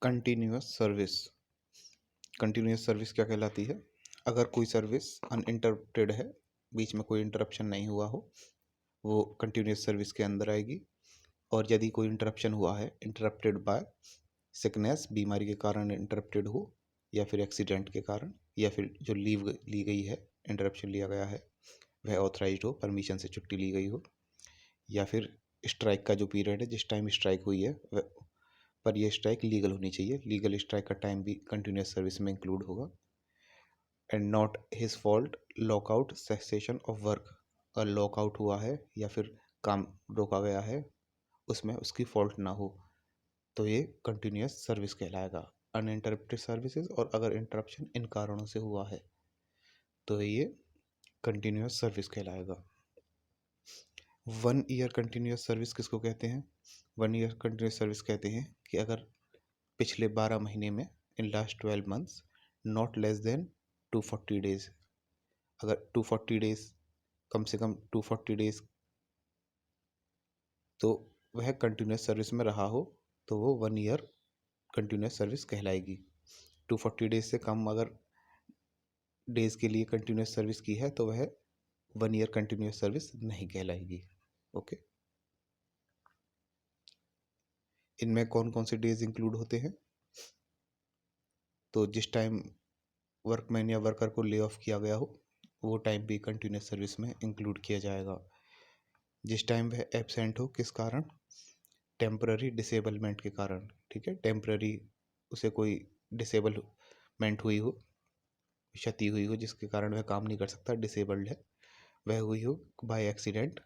Continuous service. Continuous service क्या कहलाती है? अगर कोई सर्विस अनइंटरप्टेड है, बीच में कोई इंटरप्शन नहीं हुआ हो, वो कंटिन्यूअस सर्विस के अंदर आएगी। और यदि कोई इंटरप्शन हुआ है, इंटरप्टेड बाय सिकनेस, बीमारी के कारण इंटरप्टेड हो, या फिर एक्सीडेंट के कारण, या फिर जो लीव ली गई है, इंटरप्शन लिया गया है, वह ऑथराइज्ड हो, परमिशन से छुट्टी ली गई हो, या फिर स्ट्राइक का जो पीरियड है, जिस टाइम स्ट्राइक हुई है पर यह स्ट्राइक लीगल होनी चाहिए, लीगल स्ट्राइक का टाइम भी कंटिन्यूअस सर्विस में इंक्लूड होगा। And not his fault, lockout, cessation of work, अगर लॉकआउट हुआ है या फिर काम रोका गया है, उसमें उसकी फॉल्ट ना हो, तो ये कंटिन्यूअस सर्विस कहलाएगा। अनइंटरप्टेड सर्विसेज और अगर इंटरप्शन इन कारणों से हुआ है तो ये कंटिन्यूअस सर्विस कहलाएगा। 1 ईयर कंटिन्यूअस सर्विस किसको कहते हैं? 1 ईयर कंटिन्यूअस सर्विस कहते हैं कि अगर पिछले 12 महीने में, in last 12 months, not less than 240 days, अगर 240 डेज, कम से कम 240 डेज तो वह कंटिन्यूअस सर्विस में रहा हो, तो वो 1 ईयर कंटिन्यूअस सर्विस कहलाएगी। 240 डेज से कम अगर डेज के लिए कंटिन्यूअस सर्विस की है तो वह 1 ईयर कंटिन्यूअस सर्विस नहीं कहलाएगी। ओके, इनमें कौन कौन से डेज इंक्लूड होते हैं? तो जिस टाइम वर्कमैन या वर्कर को ले ऑफ किया गया हो, वो टाइम भी कंटिन्यूअस सर्विस में इंक्लूड किया जाएगा। जिस टाइम वह एब्सेंट हो, किस कारण? टेम्पररी डिसेबलमेंट के कारण। ठीक है, टेम्पररी उसे कोई डिसेबलमेंट हुई हो, क्षति हुई हो, जिसके कारण वह काम नहीं कर सकता, डिसेबल्ड है, वह हुई हो by accident,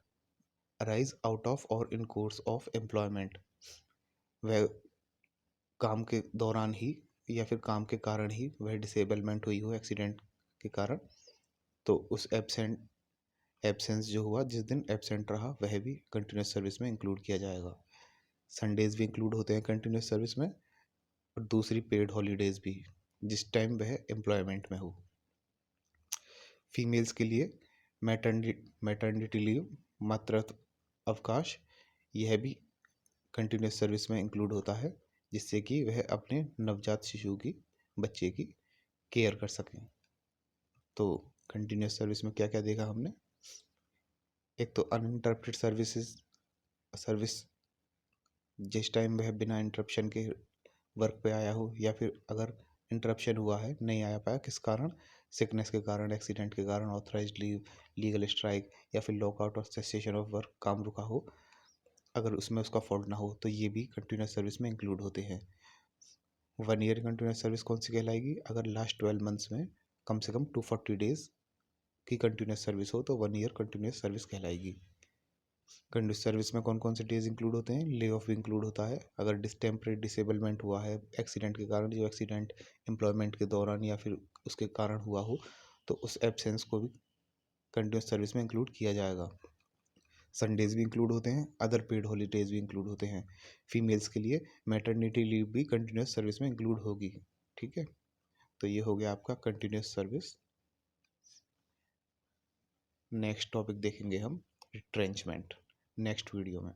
arise out of और इन कोर्स ऑफ एम्प्लॉयमेंट, वह काम के दौरान ही या फिर काम के कारण ही वह डिसेबलमेंट हुई हो एक्सीडेंट के कारण, तो उस एब्सेंस जो हुआ, जिस दिन एब्सेंट रहा, वह भी कंटिन्यूस सर्विस में इंक्लूड किया जाएगा। संडेज भी इंक्लूड होते हैं कंटिन्यूस सर्विस में, और दूसरी पेड हॉलीडेज भी, जिस टाइम वह एम्प्लॉयमेंट में हो। फीमेल्स के लिए मैटरनिटी लीव, मातृत्व अवकाश, यह भी कंटिन्यूस सर्विस में इंक्लूड होता है, जिससे कि वह अपने नवजात शिशु की, बच्चे की केयर कर सकें। तो कंटिन्यूस सर्विस में क्या क्या देखा हमने? एक तो अनइंटरप्टेड सर्विस, जिस टाइम वह बिना इंटरप्शन के वर्क पे आया हो, या फिर अगर इंटरप्शन हुआ है, नहीं आया पाया, किस कारण? सिकनेस के कारण, एक्सीडेंट के कारण, ऑथराइज्ड लीव, लीगल स्ट्राइक, या फिर लॉकआउट और सेसेशन ऑफ वर्क, काम रुका हो, अगर उसमें उसका फॉल्ट ना हो, तो ये भी कंटिन्यूस सर्विस में इंक्लूड होते हैं। 1 ईयर कंटिन्यूस सर्विस कौन सी कहलाएगी? अगर लास्ट 12 मंथ्स में कम से कम 240 डेज की कंटिन्यूस सर्विस हो, तो 1 ईयर कंटिन्यूस सर्विस कहलाएगी। कंटिन्यूस सर्विस में कौन कौन से डेज इंक्लूड होते हैं? ले ऑफ भी इंक्लूड होता है, अगर टेम्परेरी डिसेबलमेंट हुआ है एक्सीडेंट के कारण, जो एक्सीडेंट एम्प्लॉयमेंट के दौरान या फिर उसके कारण हुआ हो, तो उस एब्सेंस को भी कंटिन्यूस सर्विस में इंक्लूड किया जाएगा। संडेज भी इंक्लूड होते हैं, अदर पेड हॉलीडेज भी इंक्लूड होते हैं। फीमेल्स के लिए मैटरनिटी लीव भी कंटिन्यूस सर्विस में इंक्लूड होगी। ठीक है, तो ये हो गया आपका कंटिन्यूस सर्विस। नेक्स्ट टॉपिक देखेंगे हम रिट्रेंचमेंट नेक्स्ट वीडियो में।